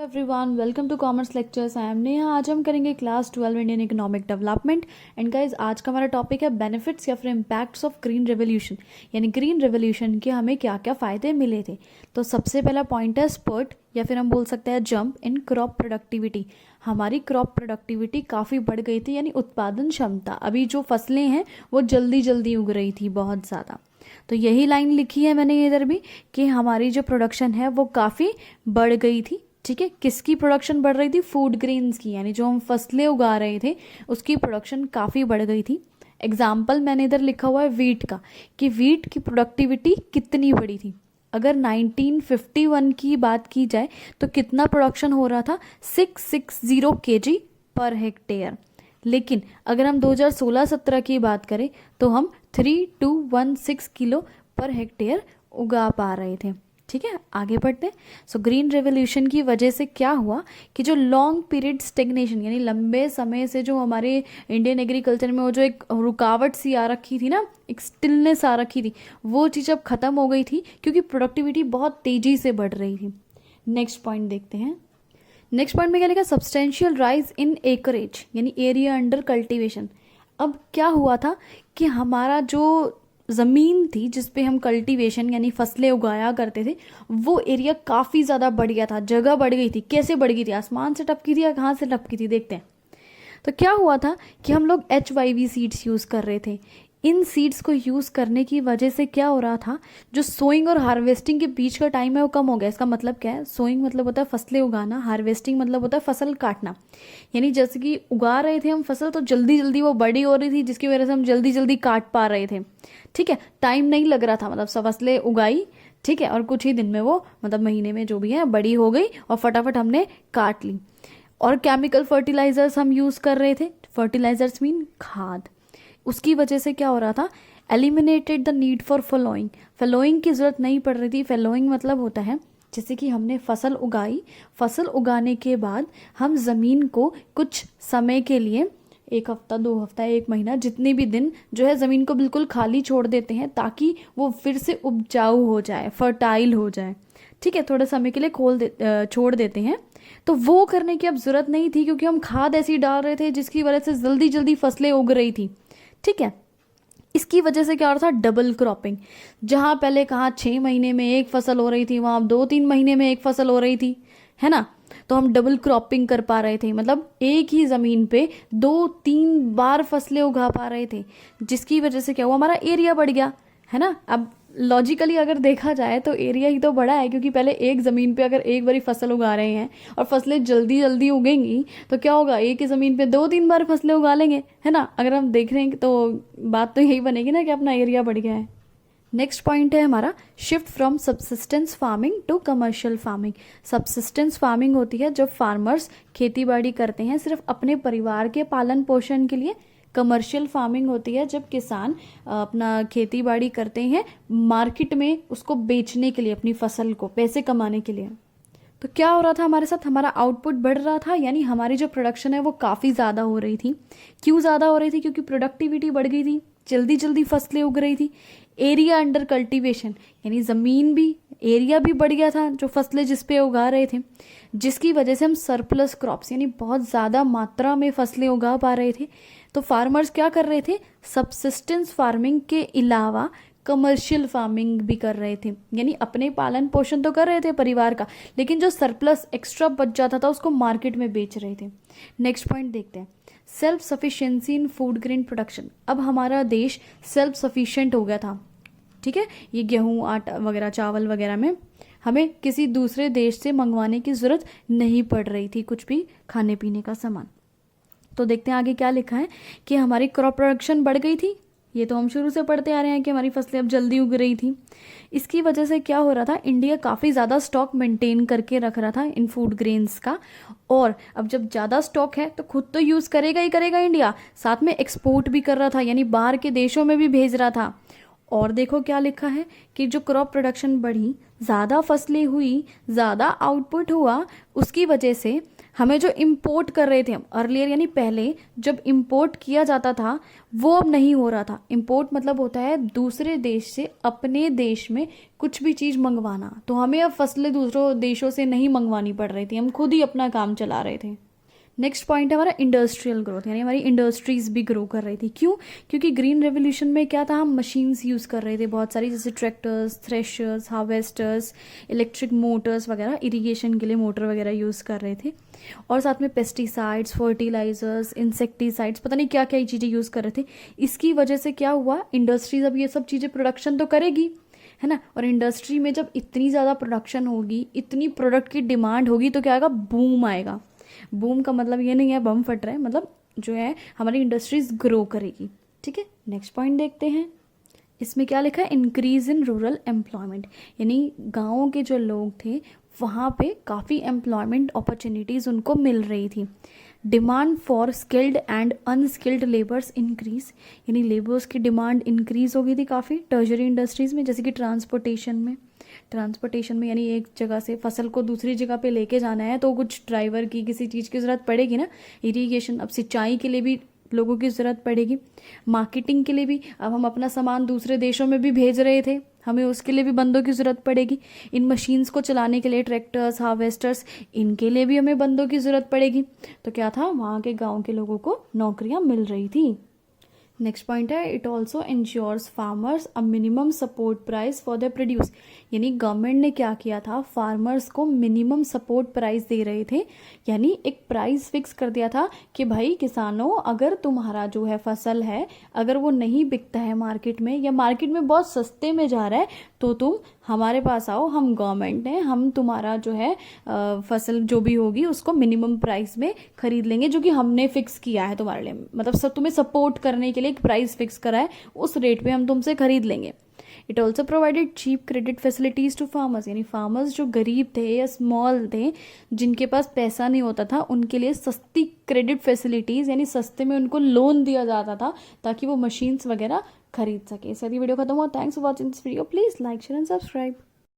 Everyone, welcome to commerce lectures. I am Neha. आज हम करेंगे class 12 Indian economic development. And guys, आज का हमारा टॉपिक है बेनिफिट्स या फिर इम्पैक्ट्स ऑफ ग्रीन रेवोल्यूशन, यानी ग्रीन रेवोल्यूशन के हमें क्या क्या फ़ायदे मिले थे। तो सबसे पहला पॉइंट है स्पर्ट या फिर हम बोल सकते हैं जंप इन क्रॉप प्रोडक्टिविटी। हमारी क्रॉप प्रोडक्टिविटी काफ़ी बढ़ गई थी, यानी उत्पादन क्षमता। अभी जो फसलें हैं वो जल्दी जल्दी उग रही थी बहुत ज़्यादा। तो यही लाइन लिखी है मैंने इधर भी कि हमारी जो प्रोडक्शन है वो काफ़ी बढ़ गई थी। ठीक है, किसकी प्रोडक्शन बढ़ रही थी? फूड ग्रेन्स की, यानी जो हम फसलें उगा रहे थे उसकी प्रोडक्शन काफ़ी बढ़ गई थी। एग्जाम्पल मैंने इधर लिखा हुआ है वीट का, कि वीट की प्रोडक्टिविटी कितनी बड़ी थी। अगर 1951 की बात की जाए तो कितना प्रोडक्शन हो रहा था? 660 kg पर हेक्टेयर। लेकिन अगर हम 2016-17 की बात करें तो हम 3216 किलो पर हेक्टेयर उगा पा रहे थे। ठीक है, आगे बढ़ते हैं। सो ग्रीन रेवोल्यूशन की वजह से क्या हुआ कि जो लॉन्ग पीरियड स्टेग्नेशन, यानी लंबे समय से जो हमारे इंडियन एग्रीकल्चर में वो जो एक रुकावट सी आ रखी थी ना, एक स्टिलनेस आ रखी थी, वो चीज़ अब ख़त्म हो गई थी क्योंकि प्रोडक्टिविटी बहुत तेज़ी से बढ़ रही थी। नेक्स्ट पॉइंट देखते हैं। नेक्स्ट पॉइंट में क्या लिखा? सब्सटेंशियल राइज इन एकरेज, यानी एरिया अंडर कल्टीवेशन। अब क्या हुआ था कि हमारा जो ज़मीन थी जिस पे हम कल्टीवेशन यानी फसलें उगाया करते थे, वो एरिया काफ़ी ज़्यादा बढ़ गया था, जगह बढ़ गई थी। कैसे बढ़ गई थी? आसमान से टपकी थी या कहाँ से टपकी थी? देखते हैं। तो क्या हुआ था कि हम लोग HYV सीड्स यूज़ कर रहे थे। इन सीड्स को यूज़ करने की वजह से क्या हो रहा था, जो सोइंग और हार्वेस्टिंग के बीच का टाइम है वो कम हो गया। इसका मतलब क्या है? सोइंग मतलब होता है फसलें उगाना, हार्वेस्टिंग मतलब होता है फसल काटना। यानी जैसे कि उगा रहे थे हम फसल तो जल्दी जल्दी वो बड़ी हो रही थी, जिसकी वजह से हम जल्दी जल्दी काट पा रहे थे। ठीक है, टाइम नहीं लग रहा था, मतलब सब फसलें उगाई, ठीक है, और कुछ ही दिन में वो, मतलब महीने में जो भी है, बड़ी हो गई और फटाफट हमने काट ली। और केमिकल फर्टिलाइजर्स हम यूज़ कर रहे थे। फर्टिलाइजर्स मीन खाद। उसकी वजह से क्या हो रहा था? Eliminated the need for following. Following की ज़रूरत नहीं पड़ रही थी। फलोइंग मतलब होता है जैसे कि हमने फसल उगाई, फसल उगाने के बाद हम ज़मीन को कुछ समय के लिए, 1 हफ्ता 2 हफ्ता 1 महीना, जितने भी दिन जो है ज़मीन को बिल्कुल खाली छोड़ देते हैं ताकि वो फिर से उपजाऊ हो जाए, फर्टाइल हो जाए। ठीक है, थोड़े समय के लिए छोड़ देते हैं। तो वो करने की अब ज़रूरत नहीं थी क्योंकि हम खाद ऐसी डाल रहे थे जिसकी वजह से जल्दी जल्दी फसलें उग रही थी। ठीक है, इसकी वजह से क्या हो रहा था? Double cropping. जहाँ पहले कहाँ 6 महीने में एक फसल हो रही थी, वहाँ अब 2-3 महीने में एक फसल हो रही थी, है ना। तो हम डबल क्रॉपिंग कर पा रहे थे, मतलब एक ही ज़मीन पे 2-3 बार फसलें उगा पा रहे थे, जिसकी वजह से क्या हुआ? हमारा एरिया बढ़ गया, है ना। अब लॉजिकली अगर देखा जाए तो एरिया ही तो बड़ा है, क्योंकि पहले एक ज़मीन पे अगर एक बारी फसल उगा रहे हैं और फसलें जल्दी जल्दी उगेंगी तो क्या होगा? एक ही ज़मीन पे 2-3 बार फसलें उगा लेंगे, है ना। अगर हम देख रहे हैं तो बात तो यही बनेगी ना कि अपना एरिया बढ़ गया है। नेक्स्ट पॉइंट है हमारा shift from subsistence farming to commercial farming. Subsistence farming होती है जब फार्मर्स खेती बाड़ी करते हैं सिर्फ अपने परिवार के पालन पोषण के लिए। कमर्शियल फार्मिंग होती है जब किसान अपना खेती बाड़ी करते हैं मार्केट में उसको बेचने के लिए, अपनी फसल को पैसे कमाने के लिए। तो क्या हो रहा था हमारे साथ? हमारा आउटपुट बढ़ रहा था, यानी हमारी जो प्रोडक्शन है वो काफ़ी ज़्यादा हो रही थी। क्यों ज़्यादा हो रही थी? क्योंकि प्रोडक्टिविटी बढ़ गई थी, जल्दी जल्दी फसलें उग रही थी। एरिया अंडर कल्टीवेशन, यानी ज़मीन भी, एरिया भी बढ़ गया था जो फसलें जिस पे उगा रहे थे, जिसकी वजह से हम सरप्लस क्रॉप्स, यानी बहुत ज़्यादा मात्रा में फसलें उगा पा रहे थे। तो फार्मर्स क्या कर रहे थे? सब्सिस्टेंस फार्मिंग के अलावा कमर्शियल फार्मिंग भी कर रहे थे, यानी अपने पालन पोषण तो कर रहे थे परिवार का, लेकिन जो सरप्लस एक्स्ट्रा बच जाता था उसको मार्केट में बेच रहे थे। नेक्स्ट पॉइंट देखते हैं, सेल्फ सफिशिएंसी इन फूड ग्रेन प्रोडक्शन। अब हमारा देश सेल्फ सफिशिएंट हो गया था। ठीक है, ये गेहूँ, आटा वगैरह, चावल वगैरह में हमें किसी दूसरे देश से मंगवाने की ज़रूरत नहीं पड़ रही थी, कुछ भी खाने पीने का सामान। तो देखते हैं आगे क्या लिखा है कि हमारी क्रॉप प्रोडक्शन बढ़ गई थी। ये तो हम शुरू से पढ़ते आ रहे हैं कि हमारी फसलें अब जल्दी उग रही थी। इसकी वजह से क्या हो रहा था? इंडिया काफ़ी ज़्यादा स्टॉक मेंटेन करके रख रहा था इन फूड ग्रेन्स का। और अब जब ज़्यादा स्टॉक है तो खुद तो यूज़ करेगा ही करेगा इंडिया, साथ में एक्सपोर्ट भी कर रहा था, यानी बाहर के देशों में भी भेज रहा था। और देखो क्या लिखा है कि जो क्रॉप प्रोडक्शन बढ़ी, ज़्यादा फसलें हुई, ज़्यादा आउटपुट हुआ, उसकी वजह से हमें जो इम्पोर्ट कर रहे थे हम अर्लियर, यानी पहले जब इम्पोर्ट किया जाता था वो अब नहीं हो रहा था। इम्पोर्ट मतलब होता है दूसरे देश से अपने देश में कुछ भी चीज़ मंगवाना। तो हमें अब फसलें दूसरों देशों से नहीं मंगवानी पड़ रही थी, हम खुद ही अपना काम चला रहे थे। नेक्स्ट पॉइंट है हमारा इंडस्ट्रियल ग्रोथ, यानी हमारी इंडस्ट्रीज भी ग्रो कर रही थी। क्यों? क्योंकि ग्रीन रेवोल्यूशन में क्या था, हम मशीन्स यूज़ कर रहे थे बहुत सारी, जैसे tractors, threshers, harvesters, electric Motors वगैरह, इरिगेशन के लिए मोटर वगैरह यूज़ कर रहे थे। और साथ में पेस्टिसाइड्स, फर्टिलाइजर्स, इंसेक्टिसाइड्स, पता नहीं क्या क्या चीज़ें यूज़ कर रहे थे। इसकी वजह से क्या हुआ, इंडस्ट्रीज अब ये सब चीज़ें प्रोडक्शन तो करेगी, है ना। और इंडस्ट्री में जब इतनी ज़्यादा प्रोडक्शन होगी, इतनी प्रोडक्ट की डिमांड होगी, तो क्या आएगा, बूम आएगा। बूम का मतलब ये नहीं है बम फट रहा है, मतलब जो है हमारी इंडस्ट्रीज ग्रो करेगी। ठीक है, नेक्स्ट पॉइंट देखते हैं। इसमें क्या लिखा है, इंक्रीज इन रूरल एम्प्लॉयमेंट, यानी गाँवों के जो लोग थे वहाँ पे काफ़ी एम्प्लॉयमेंट अपॉर्चुनिटीज़ उनको मिल रही थी। Demand for skilled and unskilled labours increase, यानी लेबर्स की डिमांड इंक्रीज हो गई थी काफ़ी टर्शरी इंडस्ट्रीज़ में, जैसे कि ट्रांसपोर्टेशन में यानी एक जगह से फसल को दूसरी जगह पे लेके जाना है तो कुछ ड्राइवर की किसी चीज़ की ज़रूरत पड़ेगी ना। इरिगेशन, अब सिंचाई के लिए भी लोगों की ज़रूरत पड़ेगी। मार्केटिंग के लिए भी, अब हम अपना सामान दूसरे देशों में भी भेज रहे थे, हमें उसके लिए भी बंदों की ज़रूरत पड़ेगी। इन मशीन्स को चलाने के लिए, ट्रैक्टर्स, हार्वेस्टर्स, इनके लिए भी हमें बंदों की ज़रूरत पड़ेगी। तो क्या था, वहाँ के गाँव के लोगों को नौकरियाँ मिल रही थी। नेक्स्ट पॉइंट है, it also ensures farmers a minimum support price for the produce, यानी गवर्नमेंट ने क्या किया था, फार्मर्स को मिनिमम सपोर्ट प्राइस दे रहे थे, यानी एक प्राइस फिक्स कर दिया था कि भाई किसानों, अगर तुम्हारा जो है फसल है, अगर वो नहीं बिकता है मार्केट में, या मार्केट में बहुत सस्ते में जा रहा है, तो तुम हमारे पास आओ, हम गवर्नमेंट हैं, हम तुम्हारा जो है फसल जो भी होगी उसको मिनिमम प्राइस में खरीद लेंगे, जो कि हमने फिक्स किया है तुम्हारे लिए, मतलब सब तुम्हें सपोर्ट करने के लिए एक प्राइस फिक्स करा है, उस रेट पे हम तुमसे खरीद लेंगे। It also provided cheap credit facilities to farmers, यानी फार्मर्स जो गरीब थे या स्मॉल थे, जिनके पास पैसा नहीं होता था, उनके लिए सस्ती क्रेडिट फैसिलिटीज़, यानी सस्ते में उनको लोन दिया जाता था ताकि वो मशीन्स वगैरह खरीद सके। सर ये वीडियो खत्म हुआ, thanks for watching this video, please like share and subscribe.